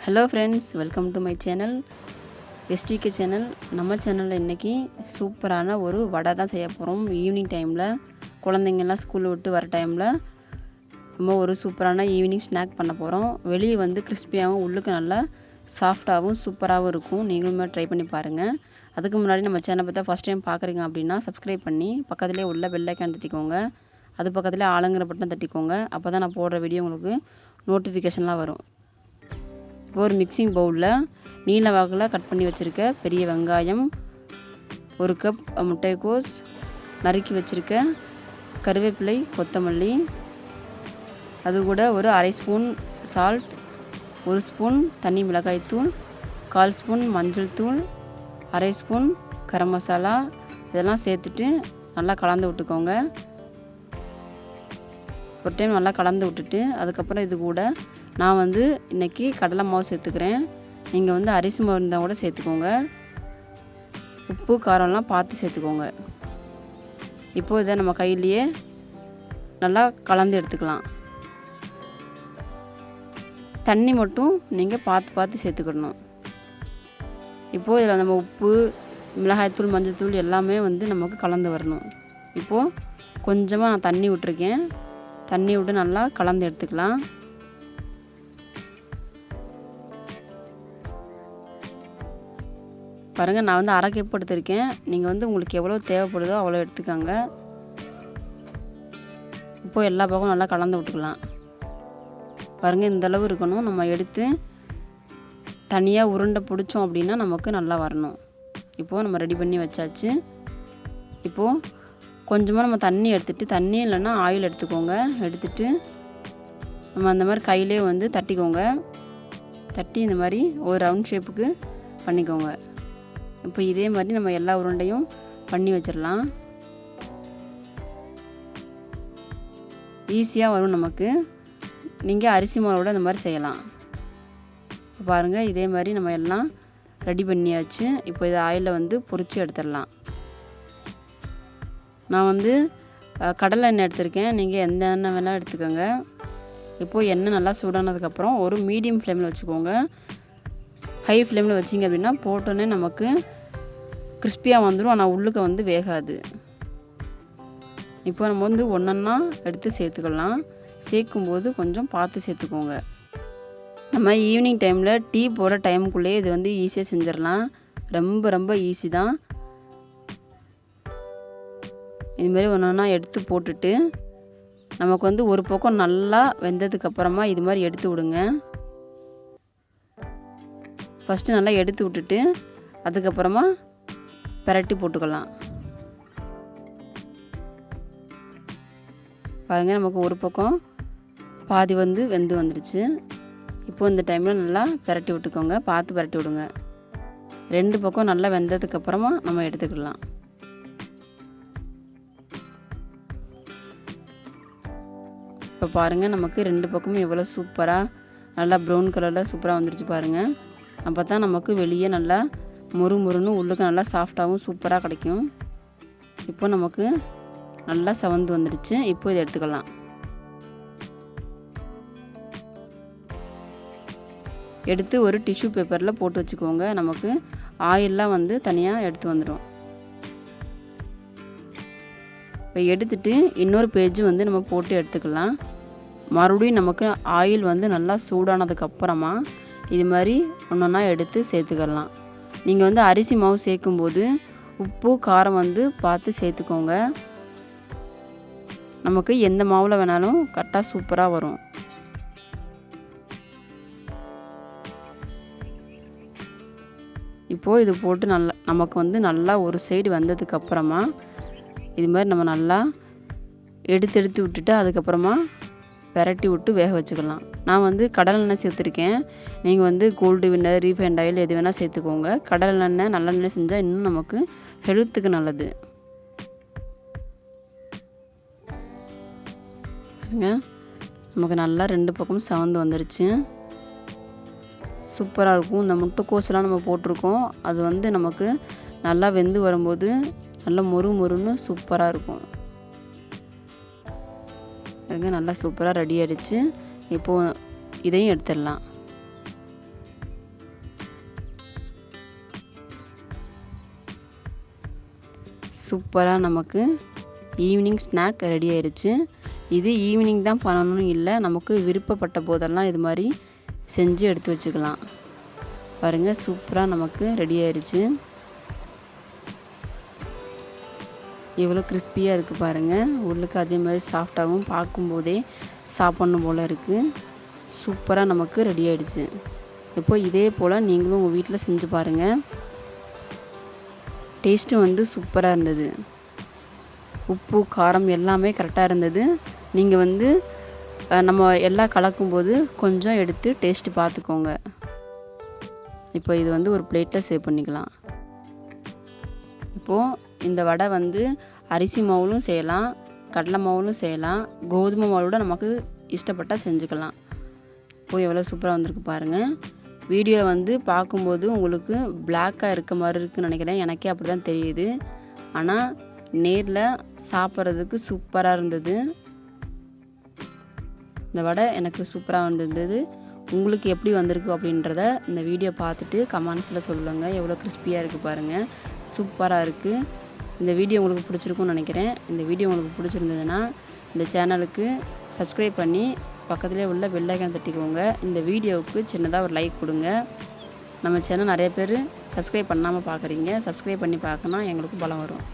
Hello friends, welcome to my channel SDK channel. நம்ம சேனலில் இன்றைக்கி சூப்பரான ஒரு வடை தான் செய்ய போகிறோம். ஈவினிங் டைமில் குழந்தைங்கள்லாம் ஸ்கூல் விட்டு வர டைமில் நம்ம ஒரு சூப்பரான ஈவினிங் ஸ்நாக் பண்ண போகிறோம். வெளியே வந்து கிறிஸ்பியாகவும் உள்ளுக்கு நல்லா சாஃப்டாகவும் சூப்பராகவும் இருக்கும். நீங்களுமே ட்ரை பண்ணி பாருங்கள். அதுக்கு முன்னாடி நம்ம சேனலை பார்த்தா ஃபஸ்ட் டைம் பார்க்குறீங்க அப்படின்னா சப்ஸ்கிரைப் பண்ணி பக்கத்துலேயே உள்ள பெல் ஐக்கான் தட்டிக்கோங்க. அது பக்கத்துலேயே ஆளுங்கிற பட்டன் தட்டிக்கோங்க. அப்போ தான் நான் போடுற வீடியோ உங்களுக்கு நோட்டிஃபிகேஷன்லாம் வரும். ஒரு மிக்சிங் பவுலில் நீல வாக்கில் கட் பண்ணி வச்சுருக்க பெரிய வெங்காயம், ஒரு கப் முட்டைக்கோஸ், நறுக்கி வச்சுருக்க கருவேப்பிலை, கொத்தமல்லி, அது கூட ஒரு அரை ஸ்பூன் சால்ட், ஒரு ஸ்பூன் தனி மிளகாய்த்தூள், 1/4 ஸ்பூன் மஞ்சள் தூள், அரை ஸ்பூன் கரம் மசாலா இதெல்லாம் சேர்த்துட்டு நல்லா கலந்து விட்டுக்கோங்க. ஒரு டைம் நல்லா கலந்து விட்டுட்டு அதுக்கப்புறம் இது கூட நான் வந்து இன்றைக்கி கடலை மாவு சேர்த்துக்கிறேன். நீங்கள் வந்து அரிசி மாவு இருந்தால் கூட சேர்த்துக்கோங்க. உப்பு காரம்லாம் பார்த்து சேர்த்துக்கோங்க. இப்போது இதை நம்ம கையிலேயே நல்லா கலந்து எடுத்துக்கலாம். தண்ணி மட்டும் நீங்கள் பார்த்து சேர்த்துக்கிடணும். இப்போது இதில் நம்ம உப்பு, மிளகாய்த்தூள், மஞ்சள்தூள் எல்லாமே வந்து நமக்கு கலந்து வரணும். இப்போது கொஞ்சமாக நான் தண்ணி விட்டுருக்கேன். தண்ணி விட்டு நல்லா கலந்து எடுத்துக்கலாம். பாருங்கள், நான் வந்து அரை கப் எடுத்திருக்கேன். நீங்கள் வந்து உங்களுக்கு எவ்வளோ தேவைப்படுதோ அவ்வளோ எடுத்துக்கோங்க. இப்போது எல்லா பக்கமும் நல்லா கலந்து விட்டுக்கலாம். பாருங்கள், இந்தளவு இருக்கணும். நம்ம எடுத்து தனியாக உருண்டை பிடிச்சோம் அப்படின்னா நமக்கு நல்லா வரணும். இப்போது நம்ம ரெடி பண்ணி வச்சாச்சு. இப்போது கொஞ்சமாக நம்ம தண்ணி எடுத்துகிட்டு, தண்ணி இல்லைன்னா ஆயில் எடுத்துக்கோங்க. எடுத்துகிட்டு நம்ம அந்த மாதிரி கையிலே வந்து தட்டிக்கோங்க. தட்டி இந்த மாதிரி ஒரு ரவுண்ட் ஷேப்புக்கு பண்ணிக்கோங்க. இப்போ இதே மாதிரி நம்ம எல்லா உருண்டையும் பண்ணி வச்சிடலாம். ஈஸியாக வரும் நமக்கு. நீங்கள் அரிசி மாவோட இந்த மாதிரி செய்யலாம். பாருங்கள், இதே மாதிரி நம்ம எல்லாம் ரெடி பண்ணியாச்சு. இப்போ இதை ஆயிலில் வந்து பொரித்து எடுத்துடலாம். நான் வந்து கடலை எண்ணெய் எடுத்திருக்கேன். நீங்கள் எந்த எண்ணெய் வேணால் எடுத்துக்கோங்க. இப்போது எண்ணெய் நல்லா சூடானதுக்கப்புறம் ஒரு மீடியம் ஃப்ளேமில் வச்சுக்கோங்க. ஹை ஃப்ளேமில் வச்சிங்க அப்படின்னா போட்டோன்னே நமக்கு கிறிஸ்பியாக வந்துடும். ஆனால் உள்ளுக்க வந்து வேகாது. இப்போ நம்ம வந்து ஒன்றா எடுத்து சேர்த்துக்கலாம். சேர்க்கும்போது கொஞ்சம் பார்த்து சேர்த்துக்கோங்க. நம்ம ஈவினிங் டைமில் டீ போடுற டைமுக்குள்ளேயே இது வந்து ஈஸியாக செஞ்சிடலாம். ரொம்ப ஈஸி தான். இதுமாரி ஒன்றா எடுத்து போட்டுட்டு நமக்கு வந்து ஒரு பக்கம் நல்லா வெந்ததுக்கப்புறமா இது மாதிரி எடுத்து விடுங்க. ஃபஸ்ட்டு நல்லா எடுத்து விட்டுட்டு அதுக்கப்புறமா பிரட்டி போட்டுக்கலாம். பாருங்கள், நமக்கு ஒரு பக்கம் பாதி வந்து வெந்து வந்துடுச்சு. இப்போது இந்த டைமில் நல்லா பிரட்டி விட்டுக்கோங்க. பார்த்து பிரட்டி விடுங்க. 2 பக்கம் நல்லா வெந்ததுக்கப்புறமா நம்ம எடுத்துக்கலாம். இப்போ பாருங்கள், நமக்கு 2 பக்கமும் எவ்வளோ சூப்பராக நல்லா ப்ரௌன் கலரில் சூப்பராக வந்துடுச்சு பாருங்கள். அப்போ தான் நமக்கு வெளியே நல்லா முறுமுறுன்னு உள்ளுக்கு நல்லா சாஃப்டாகவும் சூப்பராக கிடைக்கும். இப்போ நமக்கு நல்லா செவந்து வந்துடுச்சு. இப்போ இதை எடுத்துக்கலாம். எடுத்து ஒரு டிஷ்யூ பேப்பரில் போட்டு வச்சுக்கோங்க. நமக்கு ஆயிலெலாம் வந்து தனியாக எடுத்து வந்துடும். இப்போ எடுத்துகிட்டு இன்னொரு பேஜ் வந்து நம்ம போட்டு எடுத்துக்கலாம். மறுபடியும் நமக்கு ஆயில் வந்து நல்லா சூடானதுக்கப்புறமா இது மாதிரி ஒன்றா எடுத்து சேர்த்துக்கலாம். நீங்கள் வந்து அரிசி மாவு சேர்க்கும்போது உப்பு காரம் வந்து பார்த்து சேர்த்துக்கோங்க. நமக்கு எந்த மாவில் வேணாலும் கரெக்டாக சூப்பராக வரும். இப்போது இது போட்டு நல்லா நமக்கு வந்து நல்லா ஒரு சைடு வந்ததுக்கப்புறமா இது மாதிரி நம்ம நல்லா எடுத்து விட்டுட்டு அதுக்கப்புறமா பிரட்டி விட்டு வேக வச்சுக்கலாம். நான் வந்து கடலை எண்ணெய் சேர்த்துருக்கேன். நீங்கள் வந்து கோல்டு வின்னர், ரீஃபைண்ட் ஆயில் எது வேணால் சேர்த்துக்கோங்க. கடலை எண்ணெய் நல்லெண்ணெய் செஞ்சால் இன்னும் நமக்கு ஹெல்த்துக்கு நல்லது. நமக்கு நல்லா 2 பக்கமும் செவந்து வந்துருச்சு. சூப்பராக இருக்கும். இந்த முட்டைக்கோஸ்லாம் நம்ம போட்டிருக்கோம். அது வந்து நமக்கு நல்லா வெந்து வரும்போது நல்லா மொறுன்னு சூப்பராக இருக்கும். நல்லா சூப்பராக ரெடி ஆகிடுச்சு. இப்போது இதையும் எடுத்துடலாம். சூப்பராக நமக்கு ஈவினிங் ஸ்நாக் ரெடி ஆயிடுச்சு. இது ஈவினிங் தான் பண்ணணும்னு இல்லை, நமக்கு விருப்பப்பட்ட போதெல்லாம் இது மாதிரி செஞ்சு எடுத்து வச்சுக்கலாம். பாருங்கள், சூப்பராக நமக்கு ரெடி ஆயிடுச்சு. எவ்வளோ கிறிஸ்பியாக இருக்குது பாருங்கள். உள்ளுக்கு அதே மாதிரி சாஃப்டாகவும் பார்க்கும்போதே சாப்பிட்ணும் போல் இருக்குது. சூப்பராக நமக்கு ரெடி ஆகிடுச்சு. இப்போ இதே போல் நீங்களும் உங்கள் வீட்டில் செஞ்சு பாருங்கள். டேஸ்ட்டும் சூப்பராக இருந்தது. உப்பு காரம் எல்லாமே கரெக்டாக இருந்தது. நீங்கள் நம்ம எல்லாம் கலக்கும்போது கொஞ்சம் எடுத்து டேஸ்ட்டு பார்த்துக்கோங்க. இப்போ இது ஒரு பிளேட்டில் சேவ் பண்ணிக்கலாம். இப்போது இந்த வடை அரிசி மாவுலும் செய்யலாம், கடலை மாவுலும் செய்யலாம், கோதுமை மாவோட நமக்கு இஷ்டப்பட்டால் செஞ்சுக்கலாம். இப்போ எவ்வளோ சூப்பராக வந்திருக்கு பாருங்கள். வீடியோவில் பார்க்கும்போது உங்களுக்கு பிளாக்காக இருக்க மாதிரி இருக்குதுன்னு நினைக்கிறேன். எனக்கே அப்படி தான் தெரியுது. ஆனால் நேரில் சாப்பிட்றதுக்கு சூப்பராக இருந்தது. இந்த வடை எனக்கு சூப்பராக வந்திருந்தது. உங்களுக்கு எப்படி வந்திருக்கு அப்படின்றத இந்த வீடியோ பார்த்துட்டு கமெண்ட்ஸில் சொல்லுங்கள். எவ்வளோ கிறிஸ்பியாக இருக்குது பாருங்கள், சூப்பராக இருக்குது. இந்த வீடியோ உங்களுக்கு பிடிச்சிருக்குன்னு நினைக்கிறேன். இந்த வீடியோ உங்களுக்கு பிடிச்சிருந்ததுன்னா இந்த சேனலுக்கு சப்ஸ்கிரைப் பண்ணி பக்கத்துலேயே உள்ள பெல் ஐகான் தட்டிக்கோங்க. இந்த வீடியோவுக்கு சின்னதாக ஒரு லைக் கொடுங்க. நம்ம சேனல் நிறைய பேர் சப்ஸ்கிரைப் பண்ணாமல் பார்க்குறீங்க. சப்ஸ்கிரைப் பண்ணி பார்க்கணும், எங்களுக்கு பலம் வரும்.